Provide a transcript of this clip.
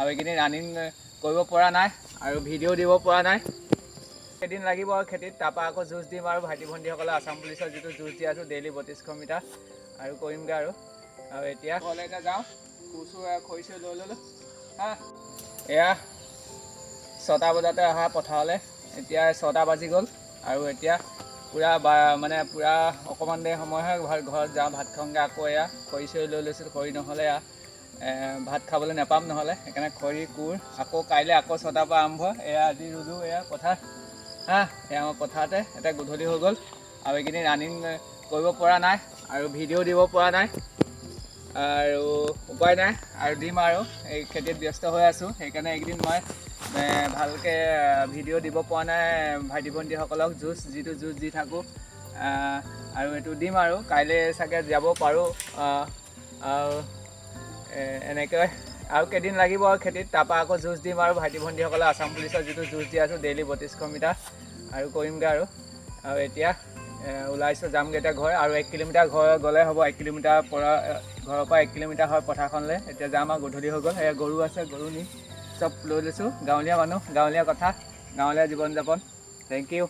আৰু এইখিনি ৰানিং কৰিব পৰা নাই আৰু ভিডিঅ' দিব পৰা নাই। এদিন লাগিব আৰু খেতিত, তাৰপৰা আকৌ যুঁজ দিম আৰু ভাইটি ভণ্টিসকলে আছাম পুলিচৰ যিটো যুঁজ দি আছোঁ ডেইলি 3200 মিটাৰ আৰু কৰিমগৈ আৰু এতিয়া ঘৰলৈ এতিয়া যাওঁ। খৰি চৰি লৈ ল'লোঁ হা। এয়া 6টা বজাতে অহা পথাৰলৈ, এতিয়া 6টা বাজি গ'ল আৰু এতিয়া পূৰা মানে পূৰা অকণমান দেৰি সময়হে ঘৰত যাওঁ, ভাত খাওঁগৈ। আকৌ এয়া খৰি চৰি লৈ লৈছোঁ, খৰি নহ'লে এয়া ভাত খাবলৈ নাপাম নহ'লে, সেইকাৰণে খৰি কোৰ আকৌ কাইলৈ আকৌ 6টাৰ পৰা আৰম্ভ। এয়া আজি ৰুলোঁ এয়া পথাৰ হা, এয়া আমাৰ পথাৰতে। এতিয়া গধূলি হৈ গ'ল আৰু এইখিনি ৰানিং কৰিব পৰা নাই আৰু ভিডিঅ' দিব পৰা নাই আৰু উপায় নাই আৰু দিম আৰু এই খেতিত ব্যস্ত হৈ আছোঁ, সেইকাৰণে এইকেইদিন মই ভালকৈ ভিডিঅ' দিব পৰা নাই ভাইটি ভণ্টিসকলক। যিটো যুঁজ দি থাকোঁ আৰু এইটো দিম আৰু কাইলৈ চাগে যাব পাৰোঁ আৰু এনেকৈ আৰু কেইদিন লাগিব আৰু খেতিত, তাৰপৰা আকৌ যুঁজ দিম আৰু ভাইটি ভণ্টিসকলে আছাম পুলিচৰ যিটো যুঁজ দি আছোঁ ডেইলি 3200 মিটাৰ আৰু কৰিমগৈ আৰু এতিয়া ওলাইছোঁ, যামগৈ এতিয়া ঘৰ আৰু 1 কিলোমিটাৰ ঘৰ গ'লে হ'ব। 1 কিলোমিটাৰ পৰা ঘৰৰ পৰা 1 কিলোমিটাৰ হয় পথাৰখনলৈ। এতিয়া যাম আৰু গধূলি হৈ গ'ল। এয়া গৰু আছে, গৰু নি চব লৈ লৈছোঁ। গাঁৱলীয়া মানুহ, গাঁৱলীয়া কথা, গাঁৱলীয়া জীৱন যাপন। Thank U.